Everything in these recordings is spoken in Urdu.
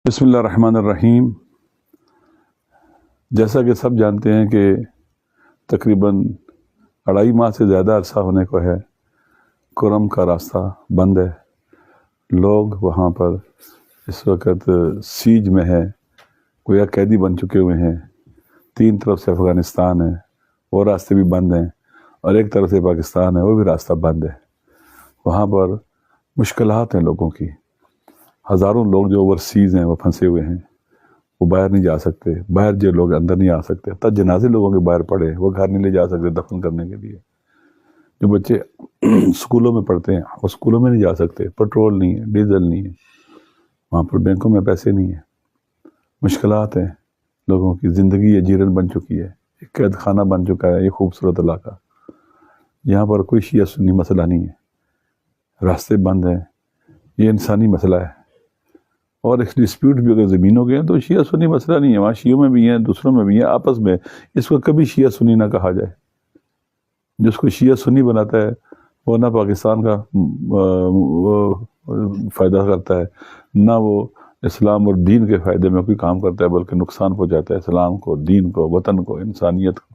بسم اللہ الرحمن الرحیم۔ جیسا کہ سب جانتے ہیں کہ تقریباً 2.5 ماہ سے زیادہ عرصہ ہونے کو ہے کرم کا راستہ بند ہے۔ لوگ وہاں پر اس وقت سیج میں ہے، گویا قیدی بن چکے ہوئے ہیں۔ 3 طرف سے افغانستان ہے، وہ راستے بھی بند ہیں، اور ایک طرف سے پاکستان ہے، وہ بھی راستہ بند ہے۔ وہاں پر مشکلات ہیں لوگوں کی۔ ہزاروں لوگ جو اوورسیز ہیں وہ پھنسے ہوئے ہیں، وہ باہر نہیں جا سکتے، باہر جو لوگ اندر نہیں آ سکتے، حتیٰ جنازے لوگوں کے باہر پڑے وہ گھر نہیں لے جا سکتے دفن کرنے کے لیے۔ جو بچے سکولوں میں پڑھتے ہیں وہ سکولوں میں نہیں جا سکتے، پٹرول نہیں ہے، ڈیزل نہیں ہے، وہاں پر بینکوں میں پیسے نہیں ہیں۔ مشکلات ہیں لوگوں کی، زندگی اجیرن بن چکی ہے، ایک قید خانہ بن چکا ہے یہ خوبصورت علاقہ۔ یہاں پر کوئی شیعہ سنی مسئلہ نہیں ہے، راستے بند ہیں، یہ انسانی مسئلہ ہے۔ اور ایک ڈسپیوٹ بھی اگر زمینوں کے ہیں تو شیعہ سنی مسئلہ نہیں ہے، وہاں شیعوں میں بھی ہیں، دوسروں میں بھی ہیں، آپس میں اس کو کبھی شیعہ سنی نہ کہا جائے۔ جس کو شیعہ سنی بناتا ہے وہ نہ پاکستان کا وہ فائدہ کرتا ہے، نہ وہ اسلام اور دین کے فائدے میں کوئی کام کرتا ہے، بلکہ نقصان پہنچاتا ہے اسلام کو، دین کو، وطن کو، انسانیت کو۔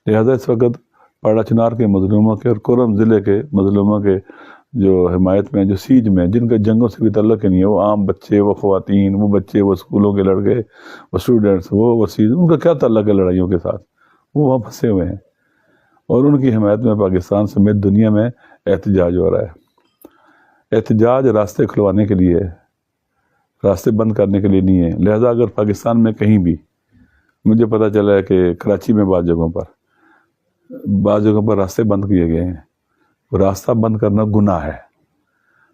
لہذا اس وقت پاڑا چنار کے مظلوموں کے اور کورم ضلع کے مظلوموں کے جو حمایت میں، جو سیج میں، جن کا جنگوں سے بھی تعلق نہیں ہے، وہ عام بچے، وہ خواتین، وہ بچے، وہ اسکولوں کے لڑکے، وہ اسٹوڈنٹس، وہ سیج، ان کا کیا تعلق ہے لڑائیوں کے ساتھ؟ وہ وہاں پھنسے ہوئے ہیں، اور ان کی حمایت میں پاکستان سمیت دنیا میں احتجاج ہو رہا ہے۔ احتجاج راستے کھلوانے کے لیے، راستے بند کرنے کے لیے نہیں ہے۔ لہذا اگر پاکستان میں کہیں بھی، مجھے پتہ چلا ہے کہ کراچی میں بعض جگہوں پر راستے بند کیے گئے ہیں۔ راستہ بند کرنا گناہ ہے،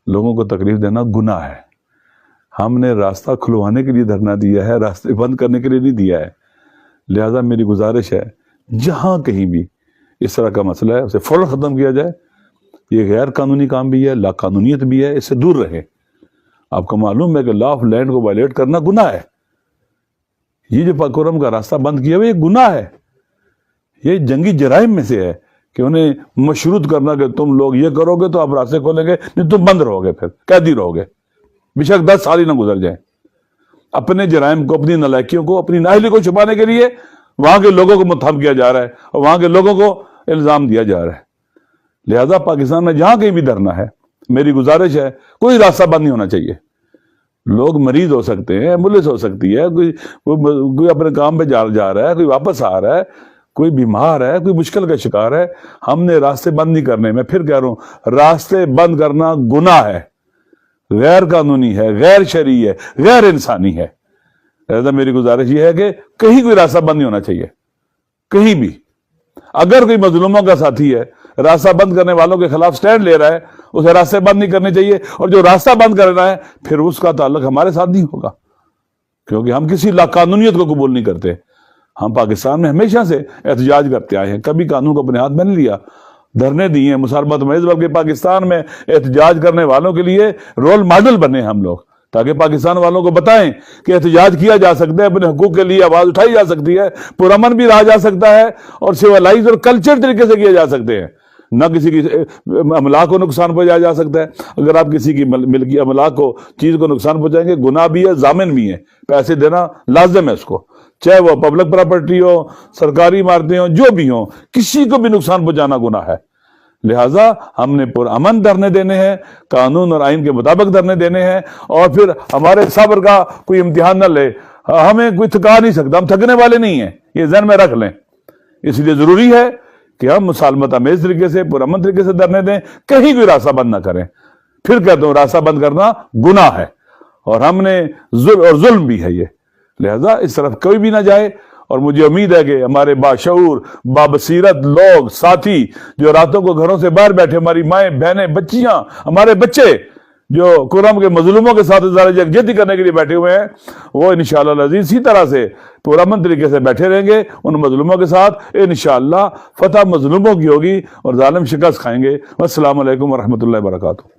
لوگوں کو تکلیف دینا گناہ ہے۔ ہم نے راستہ کھلوانے کے لیے دھرنا دیا ہے، راستے بند کرنے کے لیے نہیں دیا ہے۔ لہذا میری گزارش ہے جہاں کہیں بھی اس طرح کا مسئلہ ہے اسے فوراً ختم کیا جائے۔ یہ غیر قانونی کام بھی ہے، لا قانونیت بھی ہے، اس سے دور رہے۔ آپ کو معلوم ہے کہ لا آف لینڈ کو وائلیٹ کرنا گناہ ہے۔ یہ جو پاکورم کا راستہ بند کیا ہوا یہ گناہ ہے، یہ جنگی جرائم میں سے ہے کہ انہیں مشروط کرنا کہ تم لوگ یہ کرو گے تو آپ راستے کھولیں گے، نہیں تم بند رہو گے، پھر قیدی رہو گے، بے شک 10 سال ہی نہ گزر جائیں۔ اپنے جرائم کو، اپنی نالائکیوں کو، اپنی نااہلی کو چھپانے کے لیے وہاں کے لوگوں کو متہم کیا جا رہا ہے اور وہاں کے لوگوں کو الزام دیا جا رہا ہے۔ لہذا پاکستان میں جہاں کہیں بھی دھرنا ہے، میری گزارش ہے کوئی راستہ بند نہیں ہونا چاہیے۔ لوگ مریض ہو سکتے ہیں، ایمبولینس ہو سکتی ہے، کوئی اپنے کام پہ جا رہا ہے، کوئی واپس آ رہا ہے، کوئی بیمار ہے، کوئی مشکل کا شکار ہے، ہم نے راستے بند نہیں کرنے۔ میں پھر کہہ رہا ہوں، راستے بند کرنا گناہ ہے، غیر قانونی ہے، غیر شرعی ہے، غیر انسانی ہے۔ لہذا میری گزارش یہ ہے کہ کہیں کوئی راستہ بند نہیں ہونا چاہیے، کہیں بھی۔ اگر کوئی مظلوموں کا ساتھی ہے، راستہ بند کرنے والوں کے خلاف سٹینڈ لے رہا ہے، اسے راستے بند نہیں کرنے چاہیے، اور جو راستہ بند کر رہا ہے پھر اس کا تعلق ہمارے ساتھ نہیں ہوگا، کیونکہ ہم کسی لا قانونیت کو قبول نہیں کرتے۔ ہم پاکستان میں ہمیشہ سے احتجاج کرتے آئے ہیں، کبھی قانون کو اپنے ہاتھ میں نہیں لیا، دھرنے دیے ہیں مصالحت محض، بلکہ پاکستان میں احتجاج کرنے والوں کے لیے رول ماڈل بنے ہم لوگ، تاکہ پاکستان والوں کو بتائیں کہ احتجاج کیا جا سکتا ہے، اپنے حقوق کے لیے آواز اٹھائی جا سکتی ہے، پرامن بھی رہا جا سکتا ہے، اور سیولائز اور کلچر طریقے سے کیے جا سکتے ہیں۔ نہ کسی کی املاک کو نقصان پہنچایا جا سکتا ہے۔ اگر آپ کسی کی ملکی املاک کو، چیز کو نقصان پہنچائیں گے، گناہ بھی ہے، ضامن بھی ہے، پیسے دینا لازم ہے اس کو، چاہے وہ پبلک پراپرٹی ہو، سرکاری عمارتیں ہوں، جو بھی ہوں، کسی کو بھی نقصان پہنچانا گناہ ہے۔ لہٰذا ہم نے پرامن دھرنے دینے ہیں، قانون اور آئین کے مطابق دھرنے دینے ہیں، اور پھر ہمارے صبر کا کوئی امتحان نہ لے، ہمیں کوئی تھکا نہیں سکتا، ہم تھکنے والے نہیں ہیں، یہ ذہن میں رکھ لیں۔ اس لیے ضروری ہے کہ ہم مسالمت آمیز طریقے سے، پرامن طریقے سے دھرنے دیں، کہیں کوئی راستہ بند نہ کریں۔ پھر کہتا ہوں راستہ بند کرنا گناہ ہے، اور ہم نے ظلم بھی ہے یہ۔ لہذا اس طرف کوئی بھی نہ جائے، اور مجھے امید ہے کہ ہمارے باشعور، بابصیرت لوگ، ساتھی جو راتوں کو گھروں سے باہر بیٹھے، ہماری مائیں، بہنیں، بچیاں، ہمارے بچے جو کرم کے مظلوموں کے ساتھ اظہار یکجہتی کرنے کے لیے بیٹھے ہوئے ہیں، وہ انشاءاللہ العزیز اسی طرح سے پرامن طریقے سے بیٹھے رہیں گے ان مظلوموں کے ساتھ۔ انشاءاللہ فتح مظلوموں کی ہوگی اور ظالم شکست کھائیں گے۔ السلام علیکم ورحمۃ اللہ وبرکاتہ۔